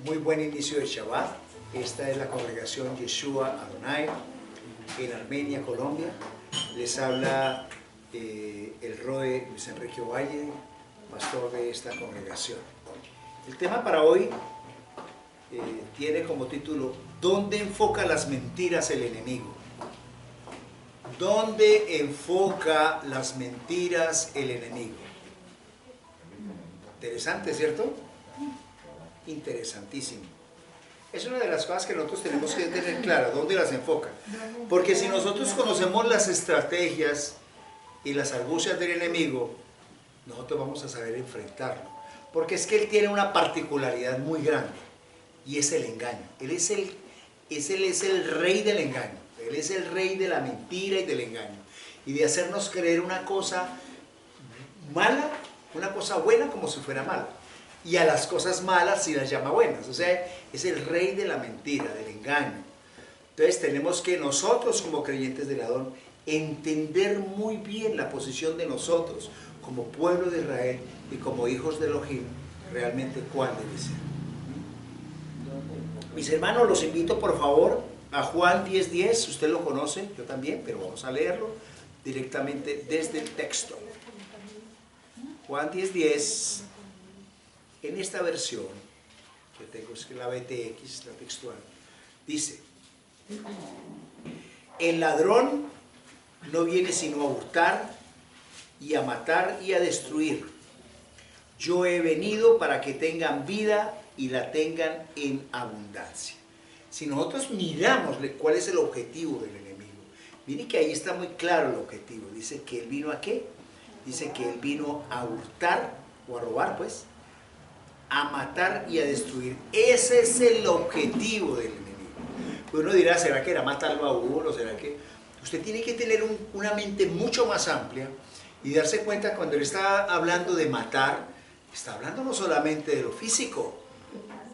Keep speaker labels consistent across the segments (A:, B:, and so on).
A: Muy buen inicio de Shabbat. Esta es la congregación Yeshua Adonai en Armenia, Colombia. Les habla el Roe Luis Enrique Valle, pastor de esta congregación. El tema para hoy tiene como título: ¿dónde enfoca las mentiras el enemigo? ¿Dónde enfoca las mentiras el enemigo? Interesante, ¿cierto? Interesantísimo. Es una de las cosas que nosotros tenemos que tener clara, dónde las enfoca. Porque si nosotros conocemos las estrategias y las argucias del enemigo, nosotros vamos a saber enfrentarlo. Porque es que él tiene una particularidad muy grande, y es el engaño. Él es el rey del engaño. Él es el rey de la mentira y del engaño. Y de hacernos creer una cosa mala, una cosa buena como si fuera mala. Y a las cosas malas sí las llama buenas. O sea, es el rey de la mentira, del engaño. Entonces tenemos que nosotros como creyentes del Adón entender muy bien la posición de nosotros como pueblo de Israel y como hijos de Elohim, realmente cuál debe ser. Mis hermanos, los invito por favor a Juan 10:10, usted lo conoce, yo también, pero vamos a leerlo directamente desde el texto. Juan 10:10, en esta versión, que tengo es que la BTX, la textual, dice: el ladrón no viene sino a hurtar y a matar y a destruir. Yo he venido para que tengan vida y la tengan en abundancia. Si nosotros miramos cuál es el objetivo del enemigo, miren que ahí está muy claro el objetivo. Dice que él vino ¿a qué? Dice que él vino a hurtar, o a robar pues, a matar y a destruir. Ese es el objetivo del enemigo. Uno dirá, ¿será que era matarlo a uno? ¿Será que...? Usted tiene que tener una mente mucho más amplia y darse cuenta cuando él está hablando de matar, está hablando no solamente de lo físico,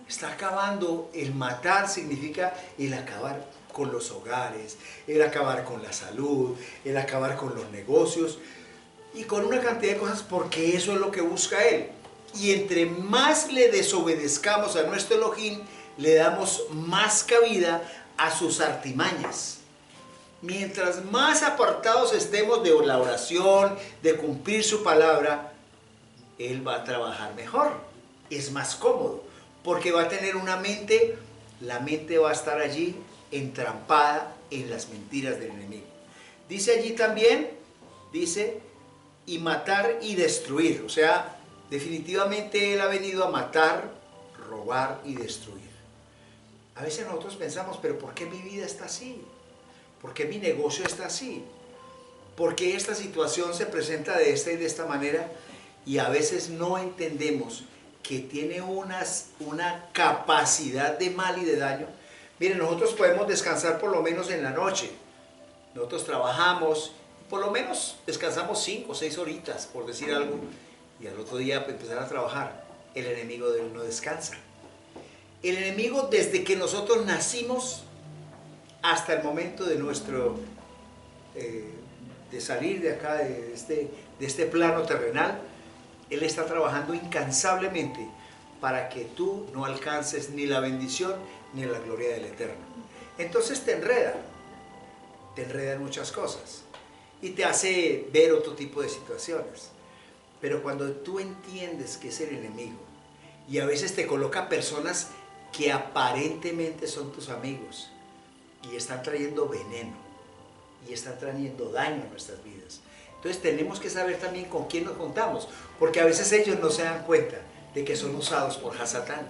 A: está acabando. El matar significa el acabar con los hogares, el acabar con la salud, el acabar con los negocios y con una cantidad de cosas, porque eso es lo que busca él. Y entre más le desobedezcamos a nuestro Elohim, le damos más cabida a sus artimañas. Mientras más apartados estemos de la oración, de cumplir su palabra, él va a trabajar mejor, es más cómodo, porque va a tener una mente, la mente va a estar allí entrampada en las mentiras del enemigo. Dice allí también, dice, y matar y destruir, o sea, definitivamente él ha venido a matar, robar y destruir. A veces nosotros pensamos, pero ¿por qué mi vida está así? ¿Por qué mi negocio está así? ¿Por qué esta situación se presenta de esta y de esta manera? Y a veces no entendemos que tiene una capacidad de mal y de daño. Miren, nosotros podemos descansar por lo menos en la noche. Nosotros trabajamos, por lo menos descansamos 5 o 6 horitas, por decir algo, y al otro día empezar a trabajar. El enemigo de él no descansa. El enemigo, desde que nosotros nacimos hasta el momento de nuestro de salir de acá, de este plano terrenal, él está trabajando incansablemente para que tú no alcances ni la bendición ni la gloria del Eterno. Entonces te enreda en muchas cosas y te hace ver otro tipo de situaciones. Pero cuando tú entiendes que es el enemigo, y a veces te coloca personas que aparentemente son tus amigos y están trayendo veneno y están trayendo daño a nuestras vidas, entonces tenemos que saber también con quién nos juntamos, porque a veces ellos no se dan cuenta de que son usados por Hasatán,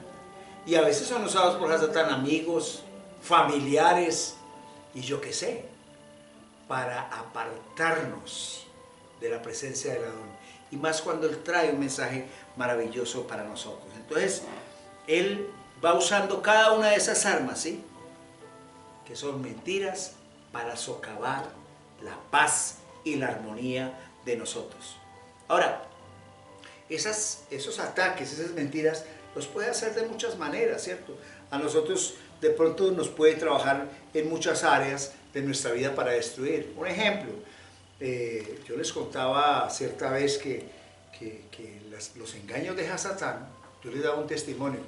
A: y a veces son usados por Hasatán amigos, familiares y yo qué sé, para apartarnos de la presencia del Adón, y más cuando él trae un mensaje maravilloso para nosotros. Entonces él va usando cada una de esas armas, ¿sí?, que son mentiras, para socavar la paz y la armonía de nosotros. Ahora, esos ataques, esas mentiras, los puede hacer de muchas maneras, ¿cierto? A nosotros de pronto nos puede trabajar en muchas áreas de nuestra vida para destruir. Un ejemplo, yo les contaba cierta vez que los engaños de Hasatán, yo les daba un testimonio,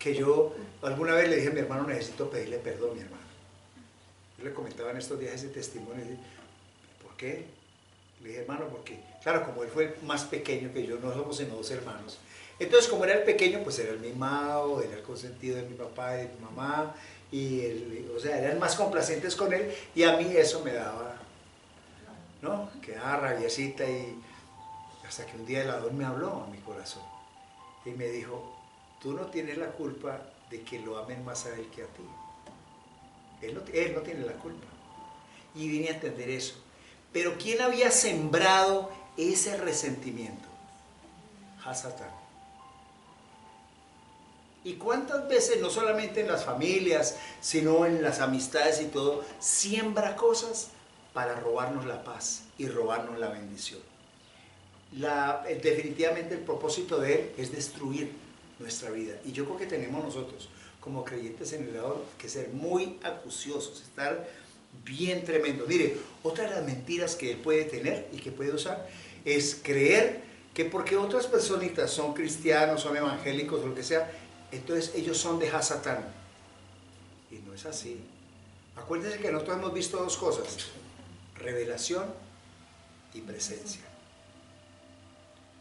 A: que yo alguna vez le dije a mi hermano, necesito pedirle perdón, mi hermano. Yo le comentaba en estos días ese testimonio y dije, ¿por qué? Le dije, hermano, porque, claro, como él fue más pequeño que yo, no somos sino dos hermanos. Entonces, como era el pequeño, pues era el mimado, era el consentido de mi papá y de mi mamá, o sea, eran más complacientes con él, y a mí eso me daba, ¿no? Quedaba rabiecita, y hasta que un día el Adón me habló a mi corazón, y me dijo, tú no tienes la culpa de que lo amen más a él que a ti. Él no tiene la culpa. Y vine a entender eso. Pero ¿quién había sembrado ese resentimiento? Hasatán. ¿Y cuántas veces, no solamente en las familias, sino en las amistades y todo, siembra cosas para robarnos la paz y robarnos la bendición? Definitivamente el propósito de él es destruir nuestra vida. Y yo creo que tenemos nosotros, como creyentes en el Señor, que ser muy acuciosos, estar bien tremendo. Mire, otra de las mentiras que él puede tener y que puede usar es creer que porque otras personitas son cristianos, son evangélicos o lo que sea, entonces ellos son de Hasatán. Y no es así. Acuérdense que nosotros hemos visto dos cosas: revelación y presencia.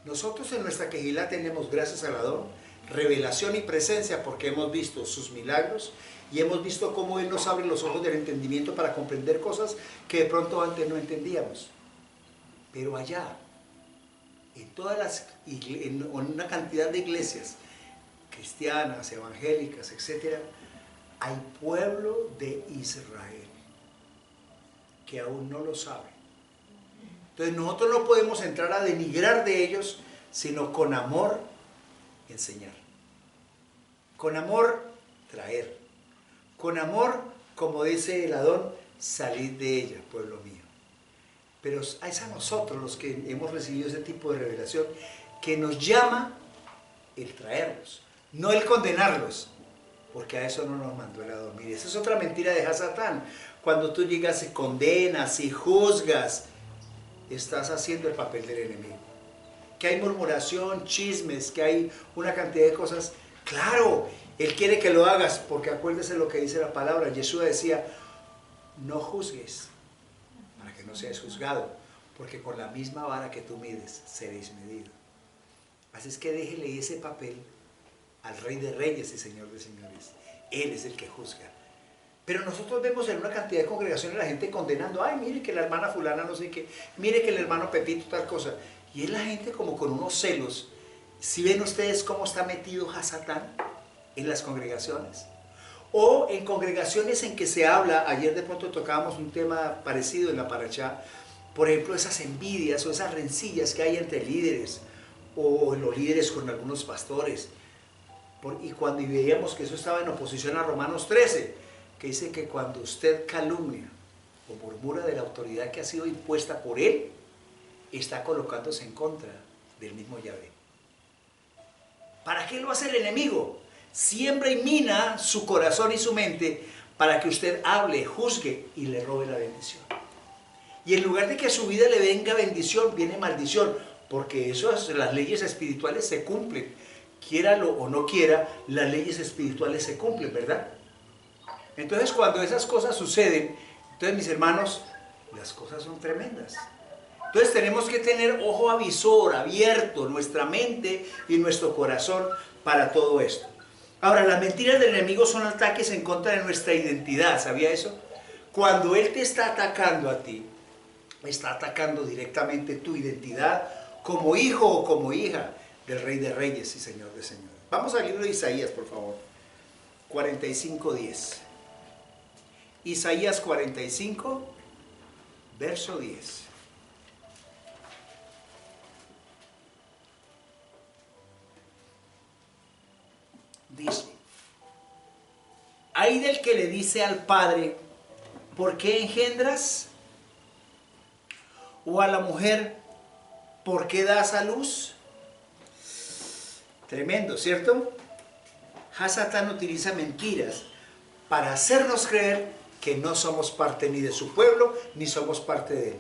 A: Nosotros en nuestra quejilá tenemos, gracias al Adón, revelación y presencia, porque hemos visto sus milagros y hemos visto cómo Él nos abre los ojos del entendimiento para comprender cosas que de pronto antes no entendíamos. Pero allá, en una cantidad de iglesias cristianas, evangélicas, etc., hay pueblo de Israel que aún no lo sabe. Entonces nosotros no podemos entrar a denigrar de ellos, sino con amor enseñar, con amor traer, con amor, como dice el Adón, salid de ella, pueblo mío. Pero es a nosotros los que hemos recibido ese tipo de revelación que nos llama el traerlos, no el condenarlos, porque a eso no nos mandó el Adón. Mire, esa es otra mentira de Hasatán. Cuando tú llegas y condenas y juzgas, estás haciendo el papel del enemigo. Que hay murmuración, chismes, que hay una cantidad de cosas. Claro, Él quiere que lo hagas, porque acuérdese lo que dice la palabra. Jesús decía, no juzgues, para que no seas juzgado, porque con la misma vara que tú mides, seréis medidos. Así es que déjele ese papel al Rey de Reyes y Señor de Señores. Él es el que juzga. Pero nosotros vemos en una cantidad de congregaciones la gente condenando, ay, mire que la hermana fulana no sé qué, mire que el hermano Pepito tal cosa. Y es la gente como con unos celos. ¿Sí ven ustedes cómo está metido Hasatán en las congregaciones? O en congregaciones en que se habla, ayer de pronto tocábamos un tema parecido en la Parashá, por ejemplo, esas envidias o esas rencillas que hay entre líderes, o los líderes con algunos pastores. Y cuando veíamos que eso estaba en oposición a Romanos 13, que dice que cuando usted calumnia o murmura de la autoridad que ha sido impuesta por él, está colocándose en contra del mismo Yahvé. ¿Para qué lo hace el enemigo? Siembra y mina su corazón y su mente para que usted hable, juzgue y le robe la bendición. Y en lugar de que a su vida le venga bendición, viene maldición, porque las leyes espirituales se cumplen. Quiéralo o no quiera, las leyes espirituales se cumplen, ¿verdad? Entonces cuando esas cosas suceden, entonces mis hermanos, las cosas son tremendas. Entonces tenemos que tener ojo avisor, abierto, nuestra mente y nuestro corazón para todo esto. Ahora, las mentiras del enemigo son ataques en contra de nuestra identidad, ¿sabía eso? Cuando él te está atacando a ti, está atacando directamente tu identidad como hijo o como hija del Rey de Reyes y Señor de Señores. Vamos al libro de Isaías, por favor. 45:10. Isaías 45, verso 10. Dice, ay del que le dice al padre, ¿por qué engendras? O a la mujer, ¿por qué das a luz? Tremendo, ¿cierto? Hasatán utiliza mentiras para hacernos creer que no somos parte ni de su pueblo, ni somos parte de él.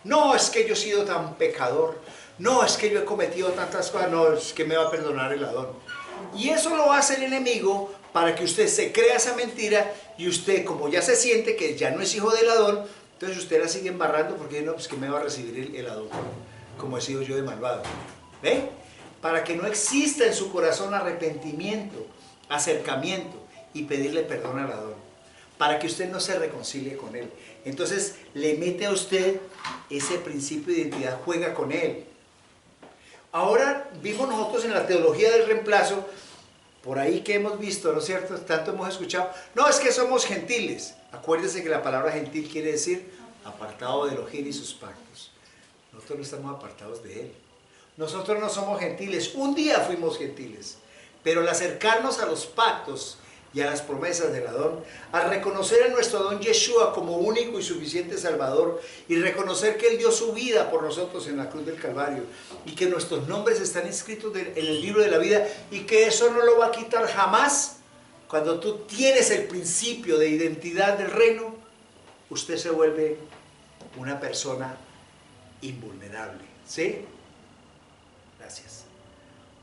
A: No, es que yo he sido tan pecador. No, es que yo he cometido tantas cosas. No, es que me va a perdonar el Adón. Y eso lo hace el enemigo para que usted se crea esa mentira y usted, como ya se siente que ya no es hijo del Adón, entonces usted la sigue embarrando porque no, pues que me va a recibir el Adón, como he sido yo de malvado. ¿Ve? Para que no exista en su corazón arrepentimiento, acercamiento y pedirle perdón al Adón. Para que usted no se reconcilie con él. Entonces le mete a usted ese principio de identidad, juega con él. Ahora vimos nosotros en la teología del reemplazo, por ahí que hemos visto, ¿no es cierto? Tanto hemos escuchado, no, es que somos gentiles. Acuérdense que la palabra gentil quiere decir apartado de Elohim y sus pactos. Nosotros no estamos apartados de él. Nosotros no somos gentiles. Un día fuimos gentiles, pero al acercarnos a los pactos y a las promesas del Adón, al reconocer a nuestro Adón Yeshua como único y suficiente Salvador, y reconocer que Él dio su vida por nosotros en la cruz del Calvario, y que nuestros nombres están inscritos en el libro de la vida, y que eso no lo va a quitar jamás, cuando tú tienes el principio de identidad del reino, usted se vuelve una persona invulnerable. ¿Sí? Gracias.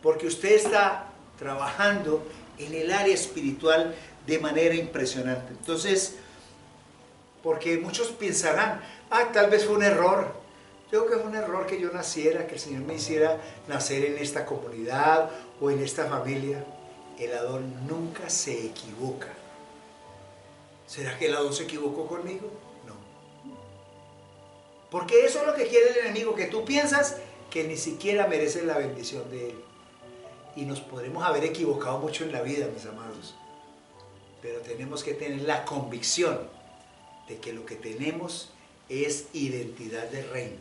A: Porque usted está trabajando en el área espiritual de manera impresionante. Entonces, porque muchos pensarán, tal vez fue un error. Yo creo que fue un error que yo naciera, que el Señor me hiciera nacer en esta comunidad o en esta familia. El Adón nunca se equivoca. ¿Será que el Adón se equivocó conmigo? No. Porque eso es lo que quiere el enemigo, que tú piensas que ni siquiera mereces la bendición de él. Y nos podremos haber equivocado mucho en la vida, mis amados. Pero tenemos que tener la convicción de que lo que tenemos es identidad de reino,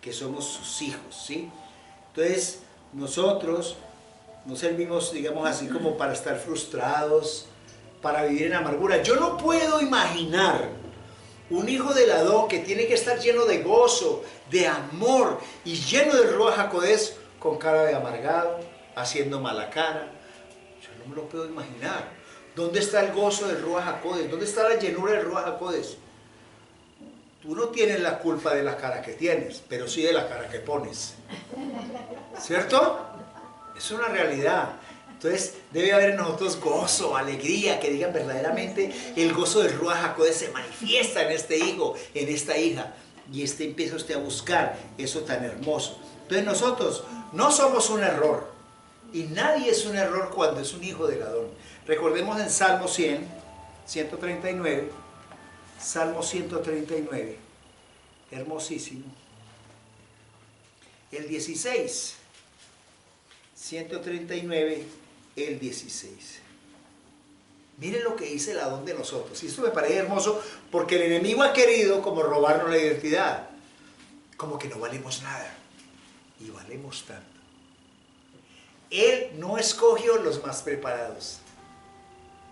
A: que somos sus hijos, ¿sí? Entonces, nosotros no servimos, digamos así, como para estar frustrados, para vivir en amargura. Yo no puedo imaginar un hijo del Adón que tiene que estar lleno de gozo, de amor y lleno de Ruach HaKodesh con cara de amargado, haciendo mala cara. Yo no me lo puedo imaginar. ¿Dónde está el gozo del Ruach HaKodesh? ¿Dónde está la llenura del Ruach HaKodesh? Tú no tienes la culpa de la cara que tienes, pero sí de la cara que pones. ¿Cierto? Es una realidad. Entonces debe haber en nosotros gozo, alegría, que digan verdaderamente el gozo del Ruach HaKodesh se manifiesta en este hijo, en esta hija. Y empieza usted a buscar eso tan hermoso. Entonces nosotros no somos un error. Y nadie es un error cuando es un hijo del Adón. Recordemos en Salmo 100, 139, Salmo 139, hermosísimo. El 16, 139, el 16. Miren lo que dice el Adón de nosotros. Y esto me parece hermoso porque el enemigo ha querido como robarnos la identidad. Como que no valemos nada. Y valemos tanto. Él no escogió los más preparados.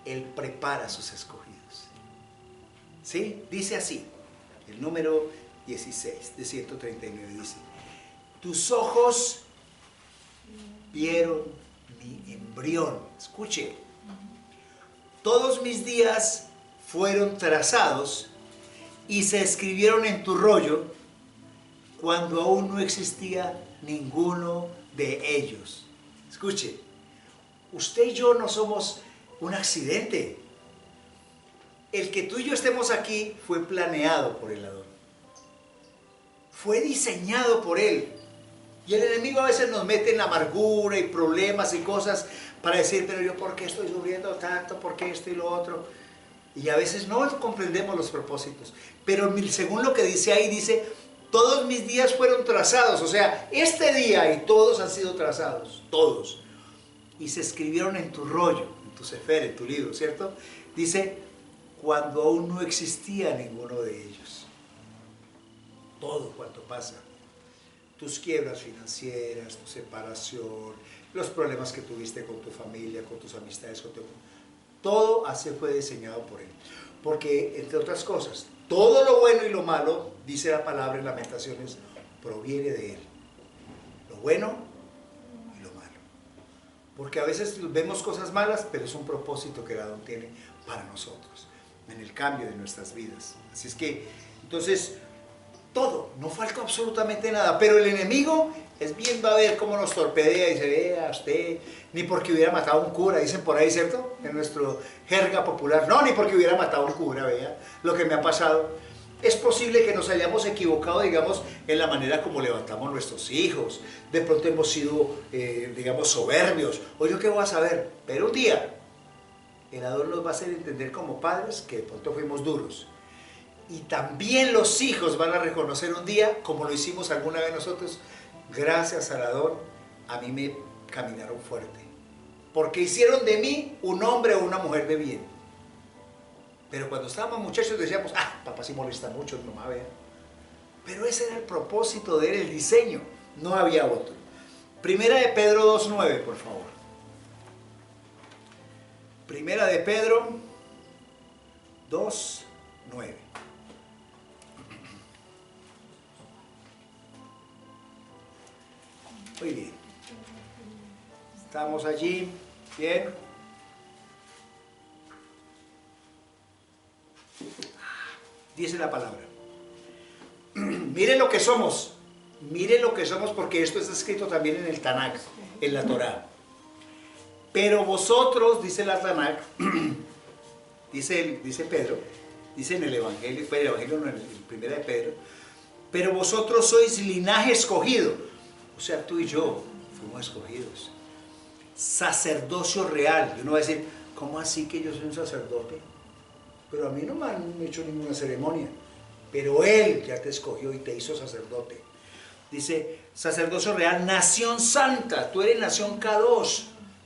A: Él prepara a sus escogidos. ¿Sí? Dice así, el número 16 de 139 dice: tus ojos vieron mi embrión. Escuche. Todos mis días fueron trazados y se escribieron en tu rollo cuando aún no existía ninguno de ellos. Escuche, usted y yo no somos un accidente. El que tú y yo estemos aquí fue planeado por el Adón. Fue diseñado por él. Y el enemigo a veces nos mete en amargura y problemas y cosas para decir, pero yo ¿por qué estoy sufriendo tanto? ¿Por qué esto y lo otro? Y a veces no comprendemos los propósitos. Pero según lo que dice ahí, dice, todos mis días fueron trazados. O sea, este día y todos han sido trazados. Todos. Y se escribieron en tu rollo, en tu sefer, en tu libro, ¿cierto? Dice, cuando aún no existía ninguno de ellos. Todo cuanto pasa. Tus quiebras financieras, tu separación, los problemas que tuviste con tu familia, con tus amistades, todo así fue diseñado por él. Porque, entre otras cosas, todo lo bueno y lo malo, dice la palabra en Lamentaciones, proviene de él. Lo bueno y lo malo. Porque a veces vemos cosas malas, pero es un propósito que el Adón tiene para nosotros, en el cambio de nuestras vidas. Así es que, entonces, todo, no faltó absolutamente nada, pero el enemigo es viendo a ver cómo nos torpedea y dice, vea usted, ni porque hubiera matado a un cura, dicen por ahí, ¿cierto? En nuestro jerga popular, no, ni porque hubiera matado a un cura, vea lo que me ha pasado. Es posible que nos hayamos equivocado, digamos, en la manera como levantamos nuestros hijos, de pronto hemos sido, digamos, soberbios, o yo qué voy a saber, pero un día el Adón nos va a hacer entender como padres que de pronto fuimos duros. Y también los hijos van a reconocer un día, como lo hicimos alguna vez nosotros, gracias al Adón, a mí me caminaron fuerte. Porque hicieron de mí un hombre o una mujer de bien. Pero cuando estábamos muchachos decíamos, ah, papá sí molesta mucho, mamá, vea. Pero ese era el propósito de él, el diseño, no había otro. Primera de Pedro 2:9, por favor. Primera de Pedro 2:9. Muy bien. Estamos allí. Bien. Dice la palabra. Miren lo que somos. Miren lo que somos, porque esto está escrito también en el Tanakh, en la Torá. Pero vosotros, dice la Tanakh, dice Pedro, dice en el Evangelio, fue el Evangelio no, en el primera de Pedro, pero vosotros sois linaje escogido. O sea, tú y yo fuimos escogidos. Sacerdocio real. Y uno va a decir, ¿cómo así que yo soy un sacerdote? Pero a mí no me han hecho ninguna ceremonia. Pero Él ya te escogió y te hizo sacerdote. Dice, sacerdocio real, nación santa. Tú eres nación Kadosh.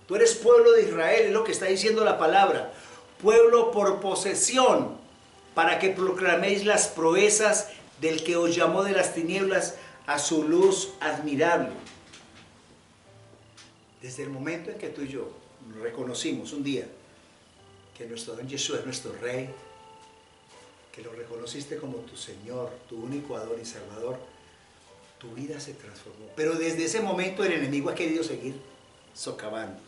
A: Tú eres pueblo de Israel, es lo que está diciendo la palabra. Pueblo por posesión, para que proclaméis las proezas del que os llamó de las tinieblas a su luz admirable. Desde el momento en que tú y yo reconocimos un día que nuestro Don Jesús es nuestro Rey, que lo reconociste como tu Señor, tu único Adón y Salvador, tu vida se transformó. Pero desde ese momento el enemigo ha querido seguir socavando.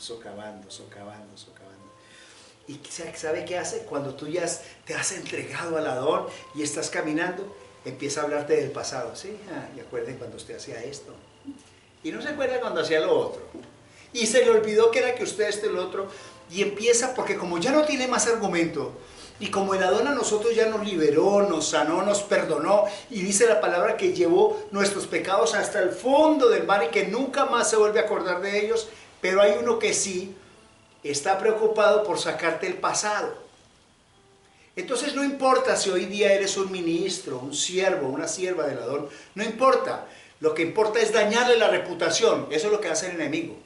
A: ¿Y sabe qué hace? Cuando tú ya te has entregado al Adón y estás caminando, empieza a hablarte del pasado. ¿Sí? Y acuerden cuando usted hacía esto. Y no se acuerda cuando hacía lo otro. Y se le olvidó que era que usted lo otro. Y empieza, porque como ya no tiene más argumento, y como el Adón a nosotros ya nos liberó, nos sanó, nos perdonó, y dice la palabra que llevó nuestros pecados hasta el fondo del mar y que nunca más se vuelve a acordar de ellos, pero hay uno que sí está preocupado por sacarte el pasado. Entonces no importa si hoy día eres un ministro, un siervo, una sierva del Adón, no importa. Lo que importa es dañarle la reputación. Eso es lo que hace el enemigo.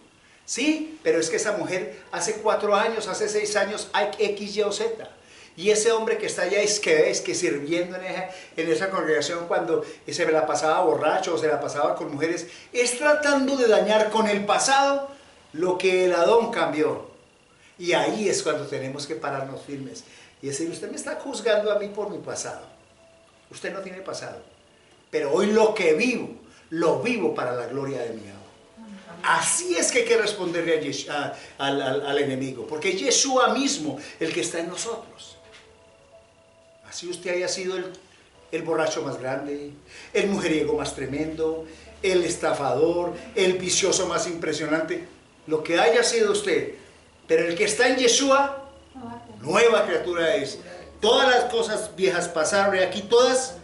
A: Sí, pero es que esa mujer hace 4 años, hace 6 años, hay X, Y o Z. Y ese hombre que está allá es que sirviendo en esa congregación cuando se la pasaba borracho o se la pasaba con mujeres, es tratando de dañar con el pasado lo que el Adón cambió. Y ahí es cuando tenemos que pararnos firmes y decir, usted me está juzgando a mí por mi pasado. Usted no tiene pasado. Pero hoy lo que vivo, lo vivo para la gloria de mi Abba. Así es que hay que responderle al enemigo, porque es Yeshua mismo el que está en nosotros. Así usted haya sido el borracho más grande, el mujeriego más tremendo, el estafador, el vicioso más impresionante, lo que haya sido usted, pero el que está en Yeshua, nueva criatura es. Todas las cosas viejas pasaron y aquí todas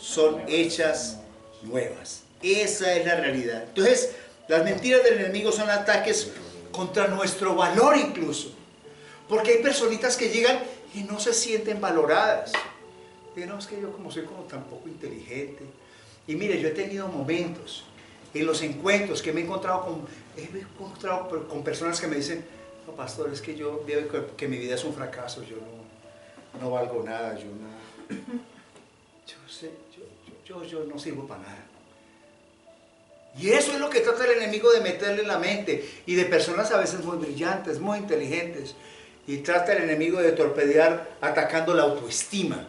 A: son hechas nuevas. Esa es la realidad. Entonces, las mentiras del enemigo son ataques contra nuestro valor incluso. Porque hay personitas que llegan y no se sienten valoradas. Pero no, es que yo como soy como tan poco inteligente. Y mire, yo he tenido momentos en los encuentros que me he encontrado con personas que me dicen, no, pastor, es que yo veo que mi vida es un fracaso, yo no valgo nada, yo no sirvo para nada. Y eso es lo que trata el enemigo de meterle en la mente, y de personas a veces muy brillantes, muy inteligentes, y trata el enemigo de torpedear atacando la autoestima,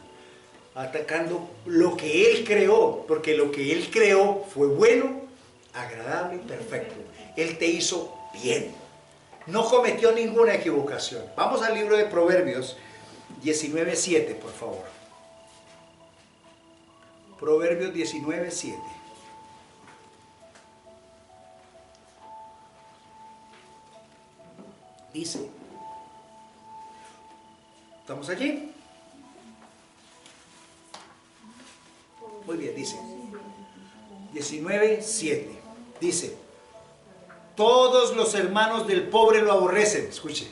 A: atacando lo que él creó, porque lo que él creó fue bueno, agradable y perfecto. Él te hizo bien, no cometió ninguna equivocación. Vamos al libro de Proverbios 19:7, por favor. Proverbios 19:7. Dice, ¿estamos allí? Muy bien, dice 19:7. Dice, todos los hermanos del pobre lo aborrecen. Escuche,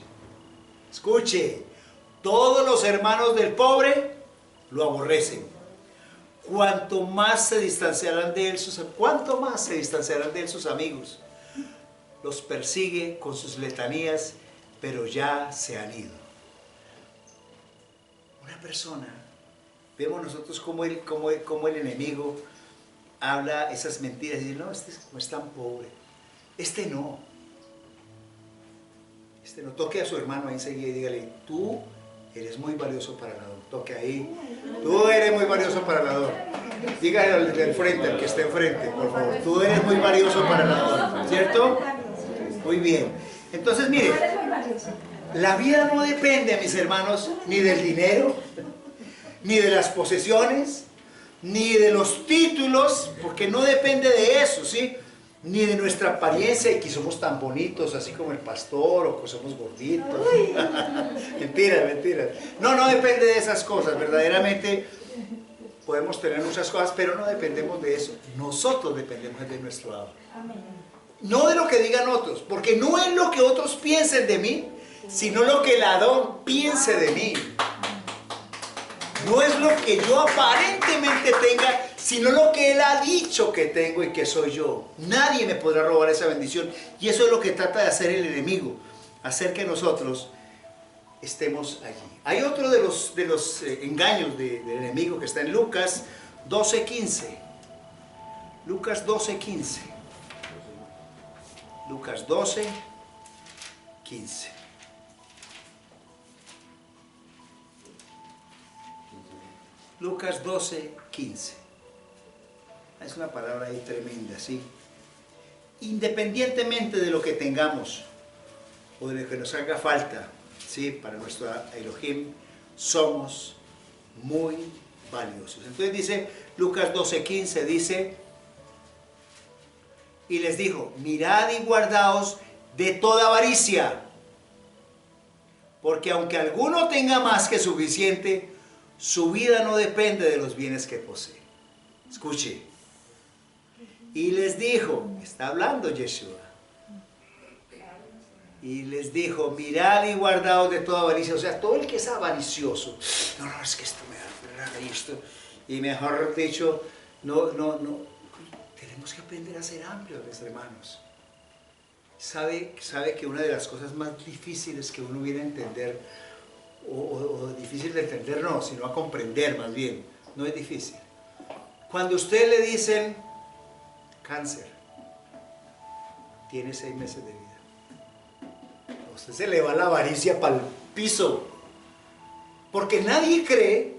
A: escuche. Todos los hermanos del pobre lo aborrecen. Cuanto más se distanciarán de él cuánto más se distanciarán de él sus amigos. Los persigue con sus letanías, pero ya se han ido. Una persona, vemos nosotros como el enemigo habla esas mentiras y dice, no, este no es tan pobre. Este no. Toque a su hermano ahí enseguida y dígale, tú eres muy valioso para la don. Toque ahí. Tú eres muy valioso para la don. Dígale al del frente, al que esté enfrente, por favor. Tú eres muy valioso para la don. ¿Cierto? Muy bien. Entonces, mire, la vida no depende, mis hermanos, ni del dinero, ni de las posesiones, ni de los títulos, porque no depende de eso, ¿sí? Ni de nuestra apariencia y que somos tan bonitos, así como el pastor, o que somos gorditos. Mentiras, mentiras. No depende de esas cosas. Verdaderamente podemos tener muchas cosas, pero no dependemos de eso. Nosotros dependemos de nuestro Abba. No de lo que digan otros, porque no es lo que otros piensen de mí, sino lo que el Adón piense de mí. No es lo que yo aparentemente tenga, sino lo que Él ha dicho que tengo y que soy yo. Nadie me podrá robar esa bendición. Y eso es lo que trata de hacer el enemigo, hacer que nosotros estemos allí. Hay otro de los engaños del enemigo que está en Lucas 12:15. Lucas 12:15. Lucas 12:15. Lucas 12:15. Es una palabra ahí tremenda, ¿sí? Independientemente de lo que tengamos o de lo que nos haga falta, ¿sí? Para nuestro Elohim, somos muy valiosos. Entonces dice, Lucas 12:15 dice, y les dijo, mirad y guardaos de toda avaricia, porque aunque alguno tenga más que suficiente, su vida no depende de los bienes que posee. Escuche. Y les dijo, está hablando Yeshua, y les dijo, mirad y guardaos de toda avaricia. O sea, todo el que es avaricioso, no, es que esto me da y esto, y mejor dicho, no, tenemos que aprender a ser amplios, mis hermanos. Sabe que una de las cosas más difíciles que uno viene a entender, o difícil de entender no, sino a comprender más bien, no es difícil. Cuando a usted le dicen cáncer, tiene 6 meses de vida, a usted se le va la avaricia para el piso, porque nadie cree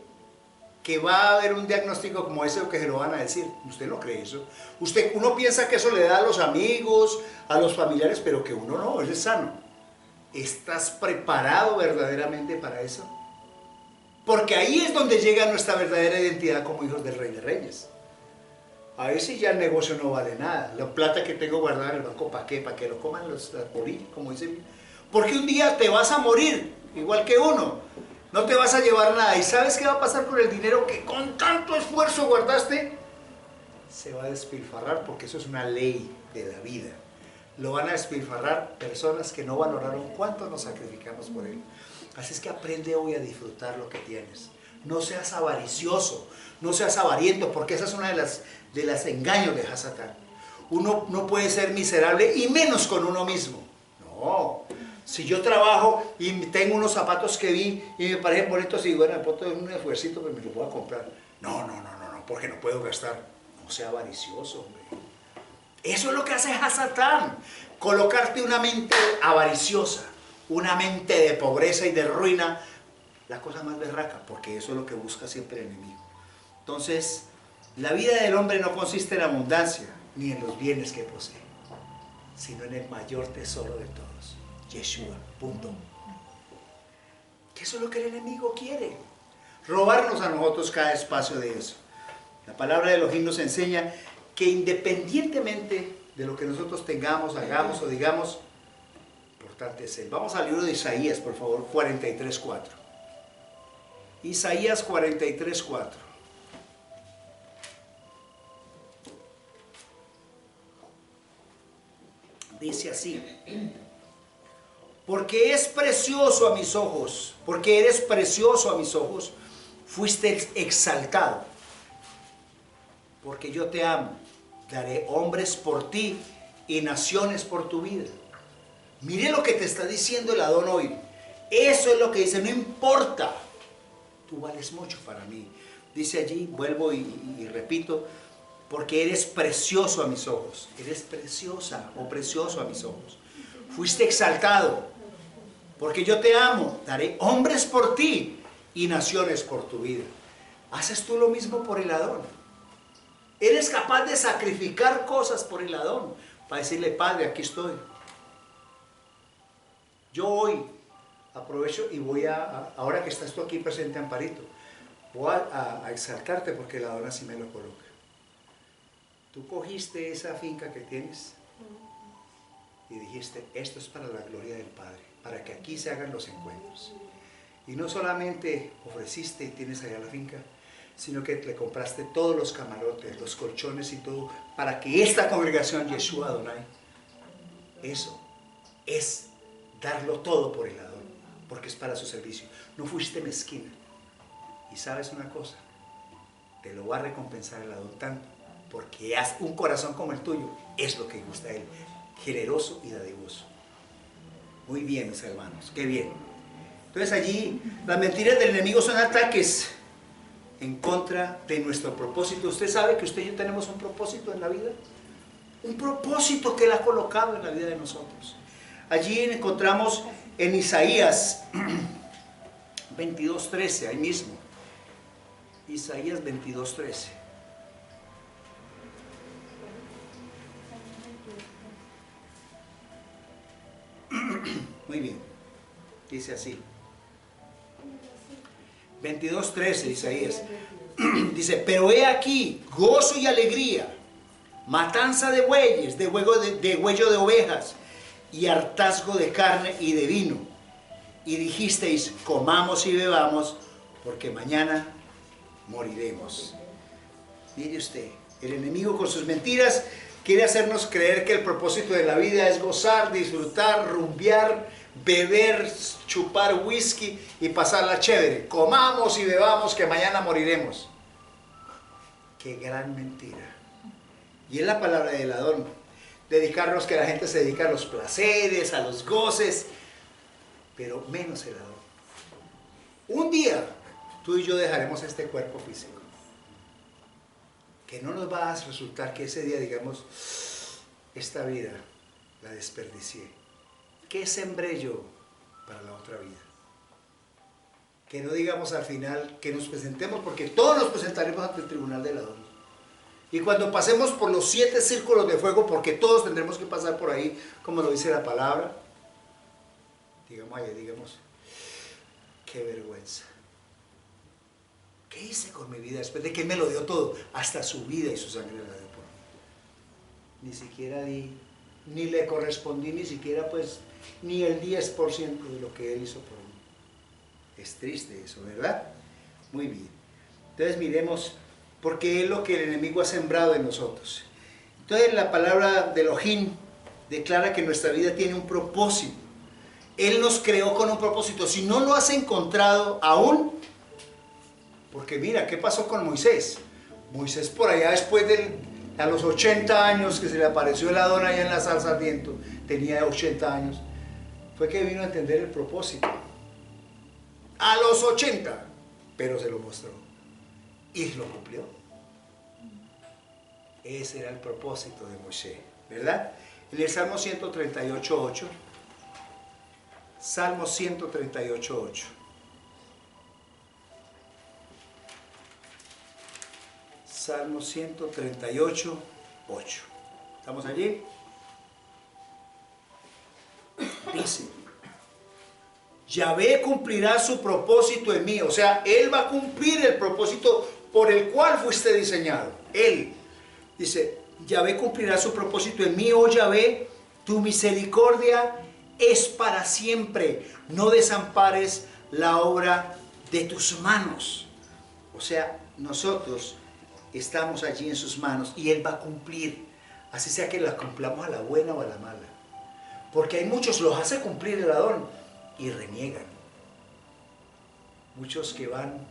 A: que va a haber un diagnóstico como ese o que se lo van a decir. Usted no cree eso. Uno piensa que eso le da a los amigos, a los familiares, pero que uno no, él es sano. ¿Estás preparado verdaderamente para eso? Porque ahí es donde llega nuestra verdadera identidad como hijos del Rey de Reyes. A veces ya el negocio no vale nada. La plata que tengo guardada en el banco, ¿para qué? Para que lo coman las polillas, como dicen. Porque un día te vas a morir, igual que uno. No te vas a llevar nada. ¿Y sabes qué va a pasar con el dinero que con tanto esfuerzo guardaste? Se va a despilfarrar, porque eso es una ley de la vida. Lo van a despilfarrar personas que no valoraron cuánto nos sacrificamos por él. Así es que aprende hoy a disfrutar lo que tienes. No seas avaricioso, no seas avariento, porque esa es una de las engaños de Hasatán. Uno no puede ser miserable y menos con uno mismo. No. Si yo trabajo y tengo unos zapatos que vi y me parecen bonitos y bueno, me puedo tener un esfuercito, pero me lo puedo comprar. No, porque no puedo gastar. No sea avaricioso, hombre. Eso es lo que hace Hasatán, colocarte una mente avariciosa, una mente de pobreza y de ruina, la cosa más berraca, porque eso es lo que busca siempre el enemigo. Entonces, la vida del hombre no consiste en abundancia, ni en los bienes que posee, sino en el mayor tesoro de todos, Yeshua, punto. Que eso es lo que el enemigo quiere, robarnos a nosotros cada espacio de eso. La palabra de Elohim nos enseña que independientemente de lo que nosotros tengamos, hagamos o digamos, importante es Él. Vamos al libro de Isaías, por favor, 43:4. Isaías 43:4. Dice así: porque es precioso a mis ojos, porque eres precioso a mis ojos, fuiste exaltado, porque yo te amo, daré hombres por ti y naciones por tu vida. Mire lo que te está diciendo el Adón hoy. Eso es lo que dice, no importa, tú vales mucho para mí. Dice allí, vuelvo y repito, porque eres precioso a mis ojos, eres preciosa o precioso a mis ojos. Fuiste exaltado, porque yo te amo, daré hombres por ti y naciones por tu vida. ¿Haces tú lo mismo por el Adón? ¿Eres capaz de sacrificar cosas por el Adón? Para decirle, Padre, aquí estoy. Yo hoy aprovecho y voy ahora que estás tú aquí presente, Amparito, voy a exaltarte porque el Adón así me lo coloca. Tú cogiste esa finca que tienes y dijiste, esto es para la gloria del Padre, para que aquí se hagan los encuentros. Y no solamente ofreciste y tienes allá la finca, sino que le compraste todos los camarotes, los colchones y todo, para que esta congregación, Yeshua Adonai, eso es darlo todo por el Adón, porque es para su servicio. No fuiste mezquina. Y sabes una cosa, te lo va a recompensar el Adón tanto, porque un corazón como el tuyo es lo que gusta a Él, generoso y dadivoso. Muy bien, mis hermanos, qué bien. Entonces allí las mentiras del enemigo son ataques en contra de nuestro propósito. Usted sabe que usted y yo tenemos un propósito en la vida, un propósito que Él ha colocado en la vida de nosotros. Allí encontramos en Isaías 22:13, ahí mismo, Isaías 22:13. Muy bien, dice así, 22:13, Isaías, dice, pero he aquí, gozo y alegría, matanza de bueyes, de huello de ovejas, y hartazgo de carne y de vino. Y dijisteis, comamos y bebamos, porque mañana moriremos. Mire usted, el enemigo con sus mentiras quiere hacernos creer que el propósito de la vida es gozar, disfrutar, rumbear, beber, chupar whisky y pasarla chévere. Comamos y bebamos que mañana moriremos. Qué gran mentira. Y es la palabra del Adón. Dedicarnos, que la gente se dedica a los placeres, a los goces, pero menos el Adón. Un día tú y yo dejaremos este cuerpo físico. Que no nos va a resultar que ese día digamos, esta vida la desperdicié. ¿Qué sembré yo para la otra vida? Que no digamos al final que nos presentemos, porque todos nos presentaremos ante el tribunal del Adón. Y cuando pasemos por los 7 círculos de fuego, porque todos tendremos que pasar por ahí, como lo dice la palabra, digamos, qué vergüenza. ¿Qué hice con mi vida después de que Él me lo dio todo? Hasta su vida y su sangre la dio por mí. Ni siquiera di, ni le correspondí, ni siquiera pues, ni el 10% de lo que Él hizo por mí. Es triste eso, ¿verdad? Muy bien. Entonces miremos, porque es lo que el enemigo ha sembrado en nosotros. Entonces la palabra de Elohim declara que nuestra vida tiene un propósito. Él nos creó con un propósito. Si no lo has encontrado aún, porque mira, ¿qué pasó con Moisés? Moisés por allá después a los 80 años que se le apareció el Adón allá en la zarza ardiente, tenía 80 años, fue que vino a entender el propósito. A los 80, pero se lo mostró. Y lo cumplió. Ese era el propósito de Moisés, ¿verdad? En el Salmo 138:8. Salmo 138:8. Salmo 138:8. ¿Estamos allí? Dice, Yahvé cumplirá su propósito en mí. O sea, Él va a cumplir el propósito por el cual fuiste diseñado. Él dice, Yahvé cumplirá su propósito en mí, oh Yahvé, tu misericordia es para siempre. No desampares la obra de tus manos. O sea, nosotros estamos allí en sus manos y Él va a cumplir. Así sea que la cumplamos a la buena o a la mala. Porque hay muchos, los hace cumplir el Adón y reniegan. Muchos que van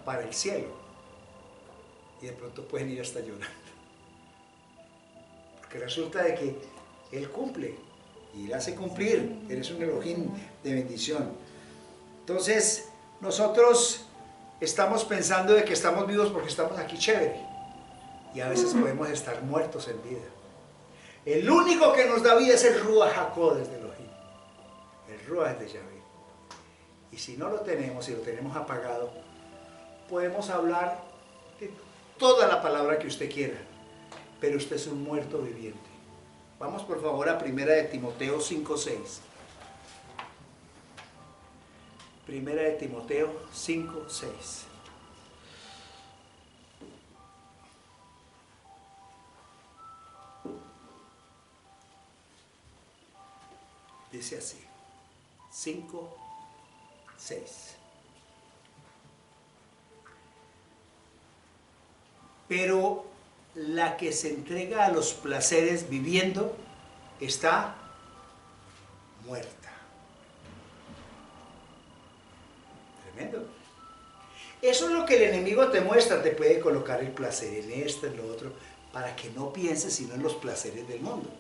A: para el cielo y de pronto pueden ir hasta llorando. Porque resulta de que Él cumple y Él hace cumplir. Él es un Elohim de bendición. Entonces, nosotros estamos pensando de que estamos vivos porque estamos aquí chévere. Y a veces podemos estar muertos en vida. El único que nos da vida es el Ruach HaKodesh de Elohim. El Ruach de Yahvé. Y si no lo tenemos, si lo tenemos apagado, podemos hablar de toda la palabra que usted quiera. Pero usted es un muerto viviente. Vamos por favor a 1 de Timoteo 5:6. 1 de Timoteo 5:6. Dice así, 5:6. Pero la que se entrega a los placeres viviendo está muerta. Tremendo. Eso es lo que el enemigo te muestra, te puede colocar el placer en esto, en lo otro, para que no pienses sino en los placeres del mundo.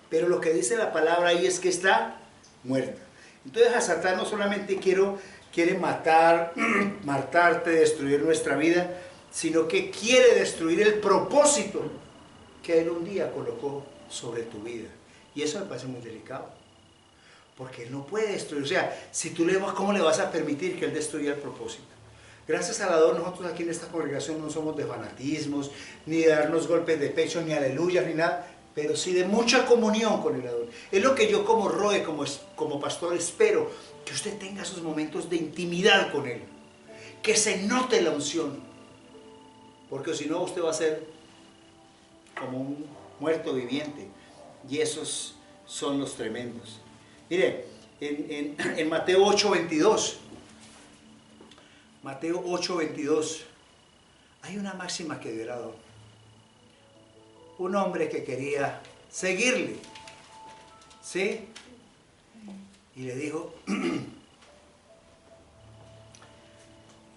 A: Pero lo que dice la palabra ahí es que está muerta. Entonces a Satán no solamente quiere matar, matarte, destruir nuestra vida, sino que quiere destruir el propósito que Él un día colocó sobre tu vida. Y eso me parece muy delicado. Porque Él no puede destruir. O sea, si tú le vas, ¿cómo le vas a permitir que Él destruya el propósito? Gracias a Dios, nosotros aquí en esta congregación no somos de fanatismos, ni de darnos golpes de pecho, ni aleluyas, ni nada, pero sí de mucha comunión con el Adón. Es lo que yo como Roe, como pastor, espero, que usted tenga esos momentos de intimidad con Él, que se note la unción, porque si no usted va a ser como un muerto viviente, y esos son los tremendos. Mire, en Mateo 8:22, Mateo 8:22, hay una máxima que dio el Adón. Un hombre que quería seguirle, ¿sí? Y le dijo,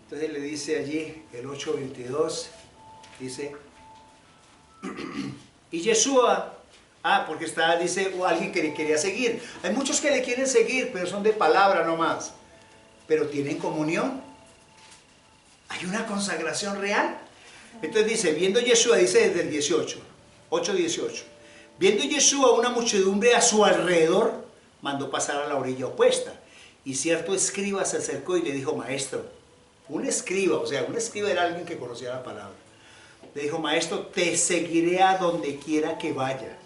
A: entonces le dice allí, el 8:22, dice, y Yeshua, porque dice, alguien que le quería seguir. Hay muchos que le quieren seguir, pero son de palabra nomás. Pero tienen comunión. Hay una consagración real. Entonces dice, viendo Yeshua, dice desde el 8:18, viendo Yeshua una muchedumbre a su alrededor, mandó pasar a la orilla opuesta. Y cierto escriba se acercó y le dijo, maestro, un escriba, o sea, un escriba era alguien que conocía la palabra. Le dijo, maestro, te seguiré a donde quiera que vayas.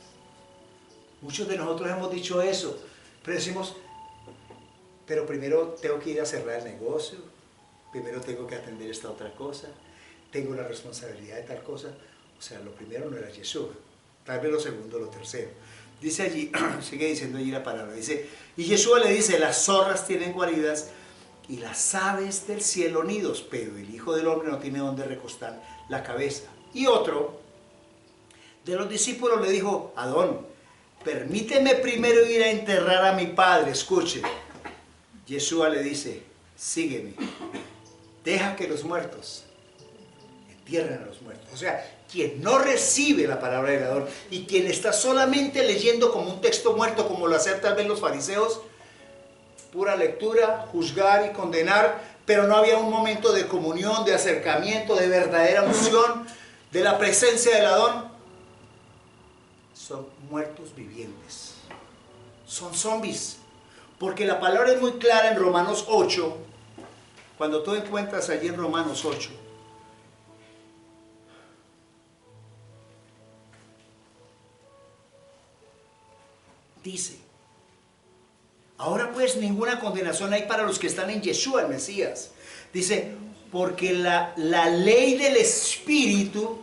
A: Muchos de nosotros hemos dicho eso, pero decimos, pero primero tengo que ir a cerrar el negocio, primero tengo que atender esta otra cosa, tengo la responsabilidad de tal cosa. O sea, lo primero no era Yeshua, tal vez lo segundo, lo tercero. Dice allí, sigue diciendo allí la palabra, dice, y Yeshua le dice, las zorras tienen guaridas y las aves del cielo nidos, pero el Hijo del Hombre no tiene donde recostar la cabeza. Y otro de los discípulos le dijo, Adón, permíteme primero ir a enterrar a mi padre. Escuche, Yeshua le dice, sígueme, deja que los muertos entierren a los muertos. O sea, quien no recibe la palabra del Adón y quien está solamente leyendo como un texto muerto, como lo hacen tal vez los fariseos, pura lectura, juzgar y condenar, pero no había un momento de comunión, de acercamiento, de verdadera unción, de la presencia del Adón, son muertos vivientes, son zombies, porque la palabra es muy clara en Romanos 8, cuando tú encuentras allí en Romanos 8, dice, Ahora pues ninguna condenación hay para los que están en Yeshua, el Mesías. Dice, porque la ley del Espíritu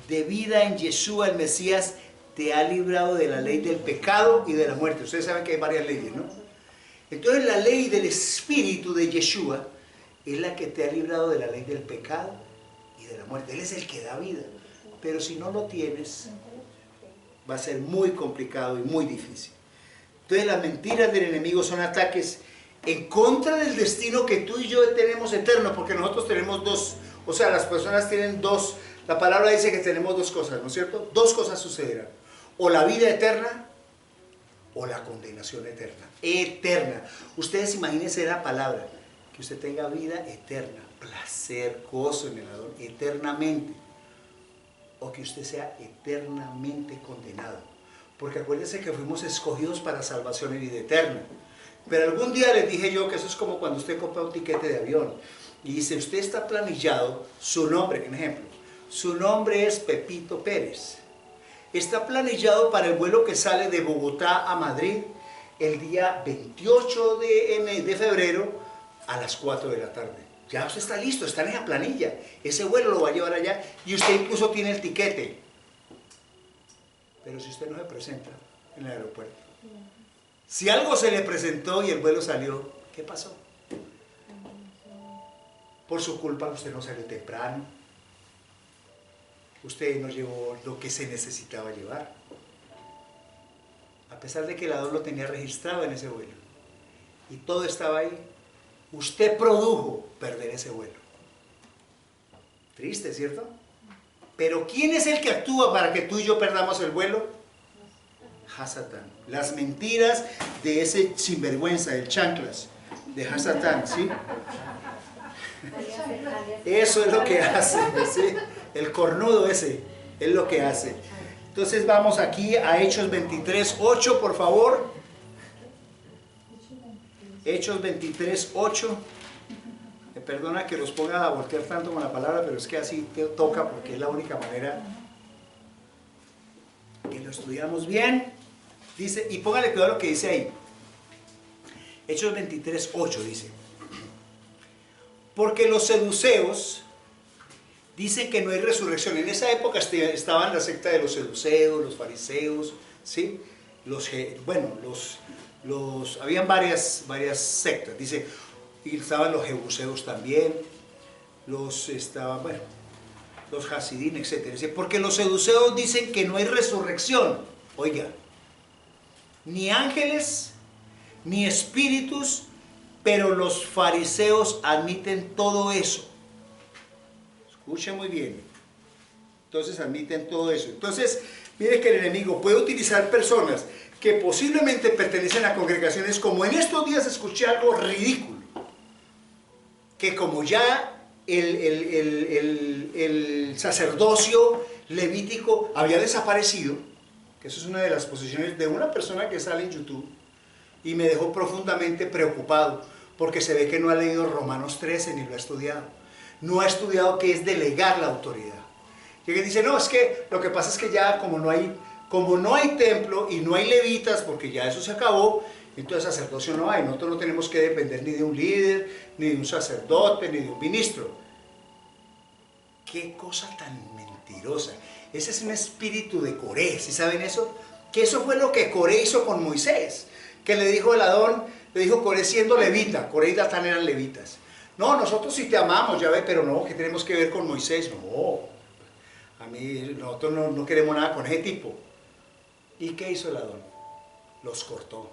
A: de vida en Yeshua, el Mesías, te ha librado de la ley del pecado y de la muerte. Ustedes saben que hay varias leyes, ¿no? Entonces la ley del Espíritu de Yeshua es la que te ha librado de la ley del pecado y de la muerte. Él es el que da vida. Pero si no lo tienes, va a ser muy complicado y muy difícil. Entonces las mentiras del enemigo son ataques en contra del destino que tú y yo tenemos eterno, porque nosotros tenemos dos, o sea, las personas tienen dos, la palabra dice que tenemos dos cosas, ¿no es cierto? Dos cosas sucederán, o la vida eterna, o la condenación eterna, eterna. Ustedes imagínense la palabra, que usted tenga vida eterna, placer, gozo en el Adón, eternamente, o que usted sea eternamente condenado. Porque acuérdense que fuimos escogidos para salvación y vida eterna. Pero algún día les dije yo que eso es como cuando usted compra un tiquete de avión y dice, usted está planillado, su nombre, un ejemplo, su nombre es Pepito Pérez. Está planillado para el vuelo que sale de Bogotá a Madrid el día 28 de febrero a las 4 de la tarde. Ya usted está listo, está en esa planilla. Ese vuelo lo va a llevar allá y usted incluso tiene el tiquete. Pero si usted no se presenta en el aeropuerto, si algo se le presentó y el vuelo salió, ¿qué pasó? Por su culpa usted no salió temprano, usted no llevó lo que se necesitaba llevar, a pesar de que el ADO lo tenía registrado en ese vuelo y todo estaba ahí, usted produjo perder ese vuelo. Triste, ¿cierto? Pero ¿quién es el que actúa para que tú y yo perdamos el vuelo? Hasatán. Las mentiras de ese sinvergüenza, el chanclas, de Hasatán, ¿sí? Eso es lo que hace, ¿sí? El cornudo ese, es lo que hace. Entonces vamos aquí a Hechos 23:8, por favor. Hechos 23:8. Me perdona que los ponga a voltear tanto con la palabra, pero es que así te toca porque es la única manera que lo estudiamos bien. Dice, y póngale cuidado lo que dice ahí. Hechos 23:8 dice, porque los seduceos dicen que no hay resurrección. En esa época estaban la secta de los seduceos, los fariseos, ¿sí? Habían varias sectas, dice, y estaban los jebuseos también, los hasidín, etc. Dice, porque los seduceos dicen que no hay resurrección. Oiga, ni ángeles, ni espíritus, pero los fariseos admiten todo eso. Escuchen muy bien. Entonces admiten todo eso. Entonces, mire que el enemigo puede utilizar personas que posiblemente pertenecen a congregaciones, como en estos días escuché algo ridículo, que como ya el sacerdocio levítico había desaparecido, que eso es una de las posiciones de una persona que sale en YouTube, y me dejó profundamente preocupado, porque se ve que no ha leído Romanos 13 ni lo ha estudiado. No ha estudiado qué es delegar la autoridad. Y que dice, no, es que lo que pasa es que ya como no hay templo y no hay levitas, porque ya eso se acabó, entonces sacerdocio no hay. Nosotros no tenemos que depender ni de un líder, ni de un sacerdote, ni de un ministro. Qué cosa tan mentirosa. Ese es un espíritu de Coré, ¿sí saben eso? Que eso fue lo que Coré hizo con Moisés, que le dijo el Adón, le dijo Coré siendo levita, Coré y Datán eran levitas. No, nosotros sí te amamos, ya ve, pero no, ¿qué tenemos que ver con Moisés? No, nosotros no queremos nada con ese tipo. ¿Y qué hizo el Adón? Los cortó.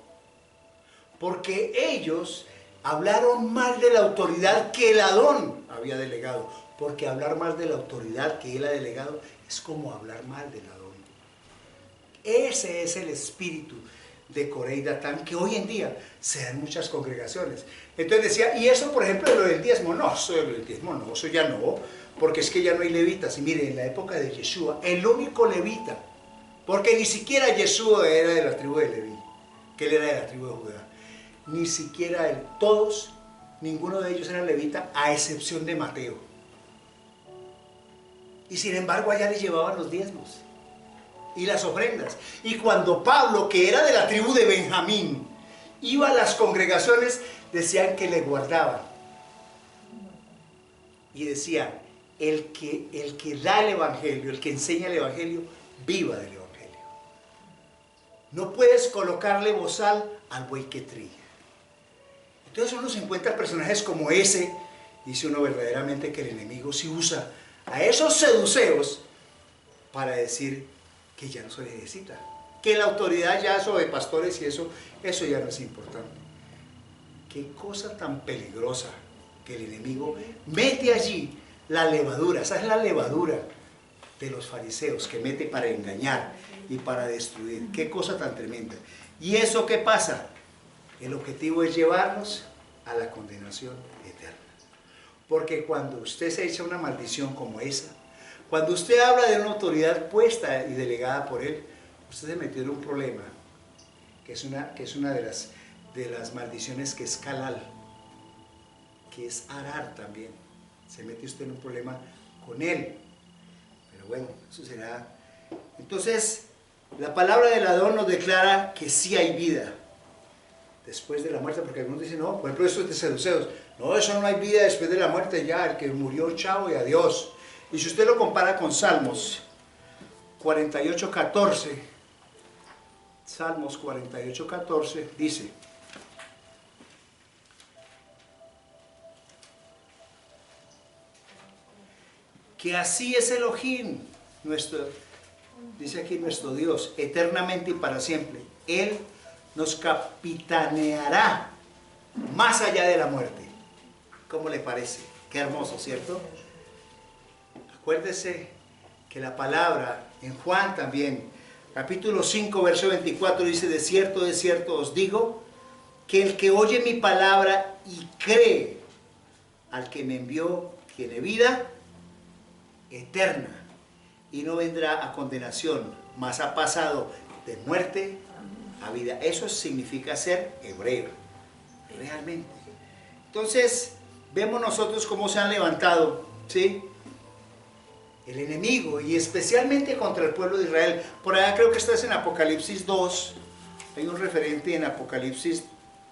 A: Porque ellos hablaron mal de la autoridad que el Adón había delegado. Porque hablar mal de la autoridad que él ha delegado es como hablar mal del Adón. Ese es el espíritu de Coré y Datán que hoy en día se da en muchas congregaciones. Entonces decía, y eso por ejemplo lo del diezmo, no, eso del diezmo no, eso ya no, porque es que ya no hay levitas. Y mire, en la época de Yeshua, el único levita, porque ni siquiera Yeshua era de la tribu de Leví, que él era de la tribu de Judá, ni siquiera él, todos, ninguno de ellos era levita, a excepción de Mateo. Y sin embargo allá les llevaban los diezmos y las ofrendas. Y cuando Pablo, que era de la tribu de Benjamín, iba a las congregaciones, decían que le guardaban. Y decían, el que da el evangelio, el que enseña el evangelio, viva del evangelio. No puedes colocarle bozal al buey que trilla. Entonces uno se encuentra personajes como ese, dice uno verdaderamente que el enemigo sí usa a esos seduceos para decir que ya no se necesita, que la autoridad ya sobre pastores y eso ya no es importante. Qué cosa tan peligrosa que el enemigo mete allí la levadura. Esa es la levadura de los fariseos que mete para engañar y para destruir. Qué cosa tan tremenda. ¿Y eso qué pasa? El objetivo es llevarnos a la condenación eterna. Porque cuando usted se echa una maldición como esa, cuando usted habla de una autoridad puesta y delegada por él, usted se metió en un problema, que es una de las maldiciones que es calal, que es arar también. Se mete usted en un problema con él. Pero bueno, eso será. Entonces, la palabra del Adón nos declara que sí hay vida después de la muerte, porque algunos dicen, no, por ejemplo, eso es de seduceos. No, eso no hay vida después de la muerte, ya, el que murió, chao y adiós. Y si usted lo compara con Salmos 48:14, Salmos 48:14 dice: que así es Elohim, dice aquí nuestro Dios, eternamente y para siempre. Él nos capitaneará más allá de la muerte. ¿Cómo le parece? Qué hermoso, ¿cierto? Acuérdese que la palabra en Juan también, capítulo 5, verso 24, dice: de cierto os digo, que el que oye mi palabra y cree al que me envió, tiene vida eterna y no vendrá a condenación, mas ha pasado de muerte a vida. Eso significa ser hebreo, realmente. Entonces, vemos nosotros cómo se han levantado, ¿sí?, el enemigo, y especialmente contra el pueblo de Israel. Por allá creo que estás en Apocalipsis 2, hay un referente en Apocalipsis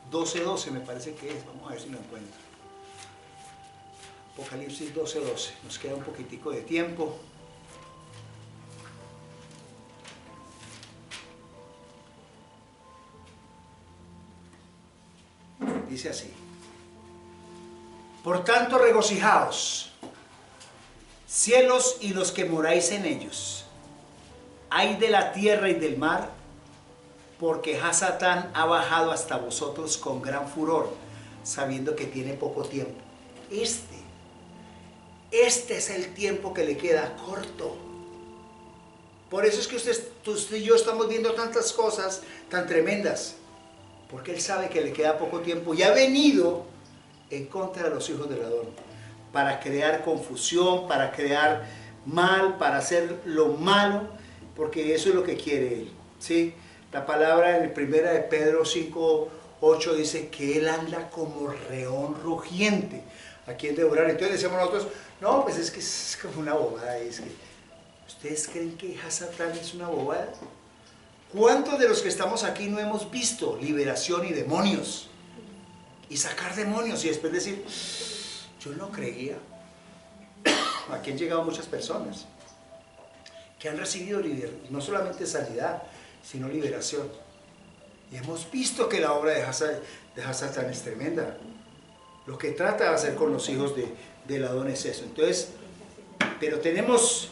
A: 12:12, me parece que es, vamos a ver si lo encuentro. Apocalipsis 12:12, nos queda un poquitico de tiempo. Dice así: por tanto regocijaos, cielos y los que moráis en ellos, ay de la tierra y del mar, porque Hasatán ha bajado hasta vosotros con gran furor, sabiendo que tiene poco tiempo. Este es el tiempo que le queda corto. Por eso es que usted y yo estamos viendo tantas cosas tan tremendas, porque él sabe que le queda poco tiempo y ha venido en contra de los hijos del Adón para crear confusión, para crear mal, para hacer lo malo, porque eso es lo que quiere él, ¿sí? La palabra en 1 de Pedro 5:8 dice que él anda como león rugiente a quien devorar. Entonces decimos nosotros, no, pues es que es como una bobada. Es que, ¿ustedes creen que Hasatán es una bobada? ¿Cuántos de los que estamos aquí no hemos visto liberación y demonios? Y sacar demonios y después decir, yo no creía. Aquí han llegado muchas personas que han recibido no solamente sanidad, sino liberación. Y hemos visto que la obra de Hasatán es tremenda. Lo que trata de hacer con los hijos del Adón es eso. Entonces, pero tenemos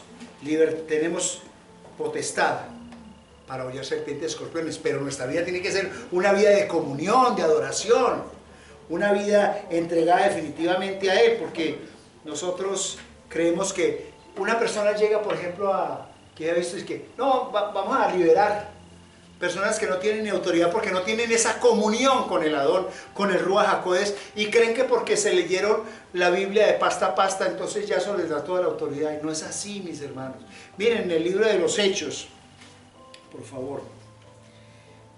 A: potestad para hollar serpientes y escorpiones, pero nuestra vida tiene que ser una vida de comunión, de adoración, una vida entregada definitivamente a Él, porque nosotros creemos que una persona llega, por ejemplo, que he visto, es que, no, vamos a liberar personas que no tienen ni autoridad porque no tienen esa comunión con el Adón, con el Ruach HaKodesh, y creen que porque se leyeron la Biblia de pasta a pasta, entonces ya eso les da toda la autoridad. Y no es así, mis hermanos. Miren, el libro de los Hechos, por favor,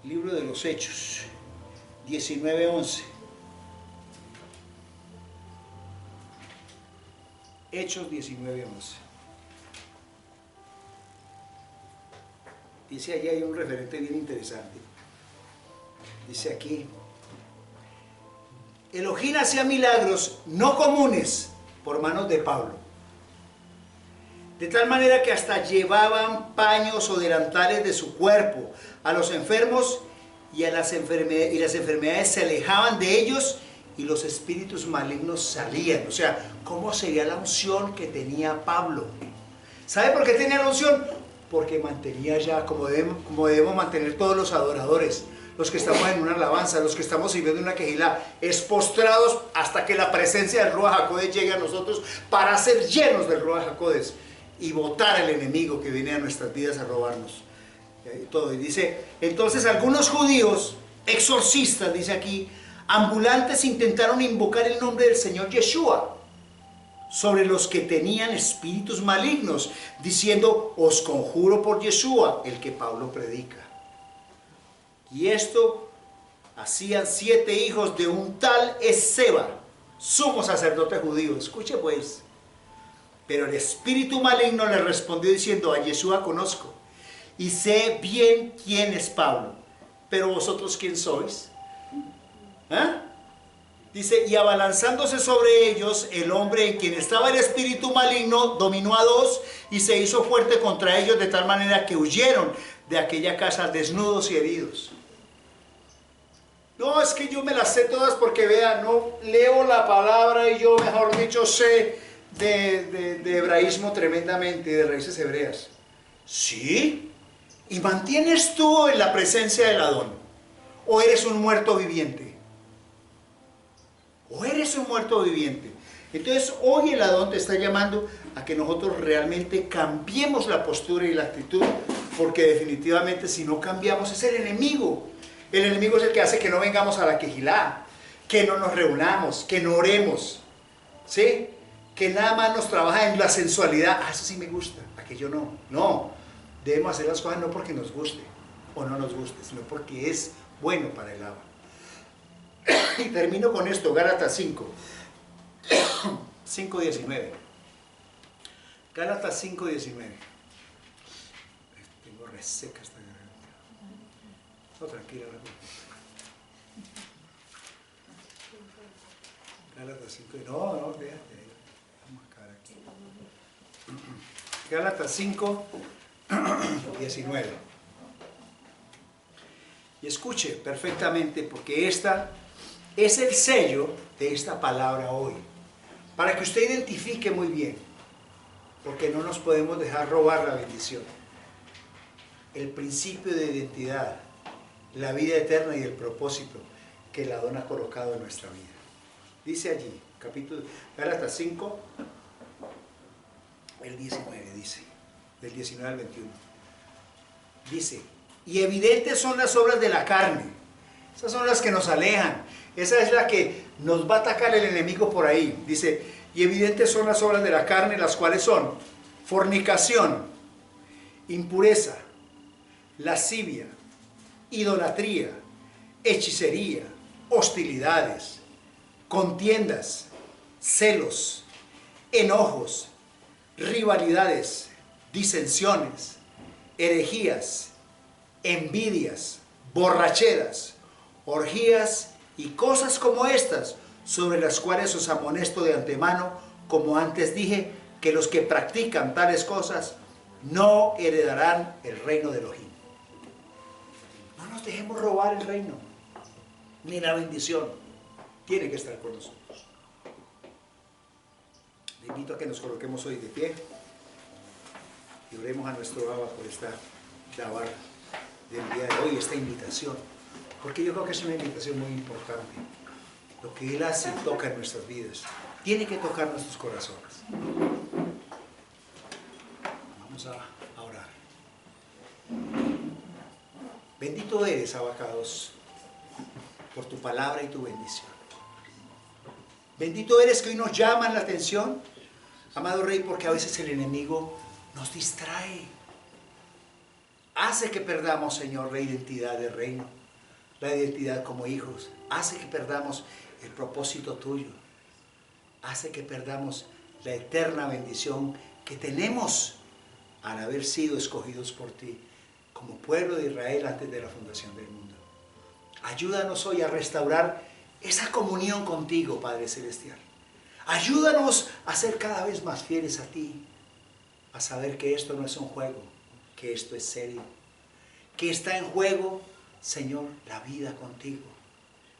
A: libro de los Hechos, 19:11. Hechos 19:11. Dice allí, hay un referente bien interesante. Dice aquí, Elohim hacía milagros no comunes por manos de Pablo. De tal manera que hasta llevaban paños o delantales de su cuerpo a los enfermos y las enfermedades se alejaban de ellos y los espíritus malignos salían. O sea, ¿cómo sería la unción que tenía Pablo? ¿Sabe por qué tenía la unción? Porque mantenía ya, como debemos mantener todos los adoradores, los que estamos en una alabanza, los que estamos sirviendo en una quejilá, es postrados hasta que la presencia del Ruach HaKodesh llegue a nosotros para ser llenos del Ruach HaKodesh y botar al enemigo que viene a nuestras vidas a robarnos. Todo. Y dice, entonces algunos judíos, exorcistas, dice aquí, ambulantes, intentaron invocar el nombre del Señor Yeshua sobre los que tenían espíritus malignos, diciendo, os conjuro por Yeshua, el que Pablo predica. Y esto hacían 7 hijos de un tal Esceva, sumo sacerdote judío. Escuche pues. Pero el espíritu maligno le respondió diciendo, a Yeshua conozco y sé bien quién es Pablo, pero vosotros quién sois. Dice, y abalanzándose sobre ellos, el hombre en quien estaba el espíritu maligno dominó a 2 y se hizo fuerte contra ellos de tal manera que huyeron de aquella casa desnudos y heridos. No, es que yo me las sé todas porque vean, no leo la palabra y yo, mejor dicho, sé de hebraísmo tremendamente, de raíces hebreas. ¿Sí? ¿Y mantienes tú en la presencia del Adón? ¿O eres un muerto viviente? ¿O eres un muerto viviente? Entonces hoy el Adón te está llamando a que nosotros realmente cambiemos la postura y la actitud, porque definitivamente si no cambiamos es el enemigo. El enemigo es el que hace que no vengamos a la quejilá, que no nos reunamos, que no oremos, ¿sí? Que nada más nos trabaja en la sensualidad. Ah, eso sí me gusta, aquello no. No, debemos hacer las cosas no porque nos guste o no nos guste, sino porque es bueno para el alma. Y termino con esto, Gálatas 5, 5:19. Gálatas 5:19. Tengo reseca esta garganta. No, tranquila, Gálatas 5, no, fíjate. Vamos a acabar aquí. Gálatas 5:19. Y escuche perfectamente, porque esta es el sello de esta palabra hoy, para que usted identifique muy bien, porque no nos podemos dejar robar la bendición, el principio de identidad, la vida eterna y el propósito que el Adón ha colocado en nuestra vida. Dice allí, capítulo Gálatas 5, el 19 dice, del 19 al 21, dice, y evidentes son las obras de la carne, esas son las que nos alejan, esa es la que nos va a atacar el enemigo por ahí. Dice, y evidentes son las obras de la carne, las cuales son fornicación, impureza, lascivia, idolatría, hechicería, hostilidades, contiendas, celos, enojos, rivalidades, disensiones, herejías, envidias, borracheras, orgías y cosas como estas, sobre las cuales os amonesto de antemano, como antes dije, que los que practican tales cosas no heredarán el reino de Elohim. No nos dejemos robar el reino, ni la bendición. Tiene que estar con nosotros. Le invito a que nos coloquemos hoy de pie y oremos a nuestro Abba por esta davar del día de hoy, esta invitación, porque yo creo que es una invitación muy importante. Lo que Él hace toca en nuestras vidas, tiene que tocar nuestros corazones. Vamos a orar. Bendito eres, Abacados, por tu palabra y tu bendición. Bendito eres que hoy nos llaman la atención, amado Rey, porque a veces el enemigo nos distrae. Hace que perdamos, Señor, la identidad del reino, la identidad como hijos. Hace que perdamos el propósito tuyo. Hace que perdamos la eterna bendición que tenemos al haber sido escogidos por ti como pueblo de Israel antes de la fundación del mundo. Ayúdanos hoy a restaurar esa comunión contigo, Padre Celestial. Ayúdanos a ser cada vez más fieles a ti, a saber que esto no es un juego, que esto es serio, que está en juego, Señor, la vida contigo,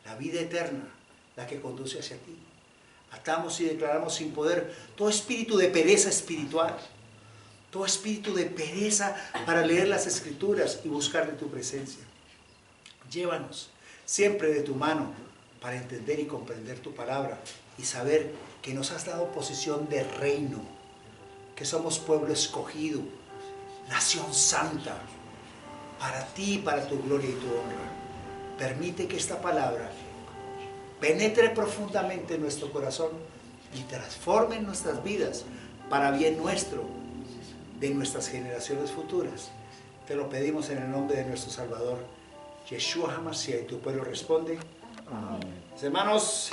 A: la vida eterna, la que conduce hacia ti. Atamos y declaramos sin poder todo espíritu de pereza espiritual, todo espíritu de pereza para leer las Escrituras y buscar de tu presencia. Llévanos siempre de tu mano para entender y comprender tu palabra y saber que nos has dado posición de reino, que somos pueblo escogido, nación santa, para ti, para tu gloria y tu honra. Permite que esta palabra penetre profundamente en nuestro corazón y transforme nuestras vidas para bien nuestro, de nuestras generaciones futuras. Te lo pedimos en el nombre de nuestro Salvador, Yeshua HaMashiach, y tu pueblo responde. Amén. Hermanos,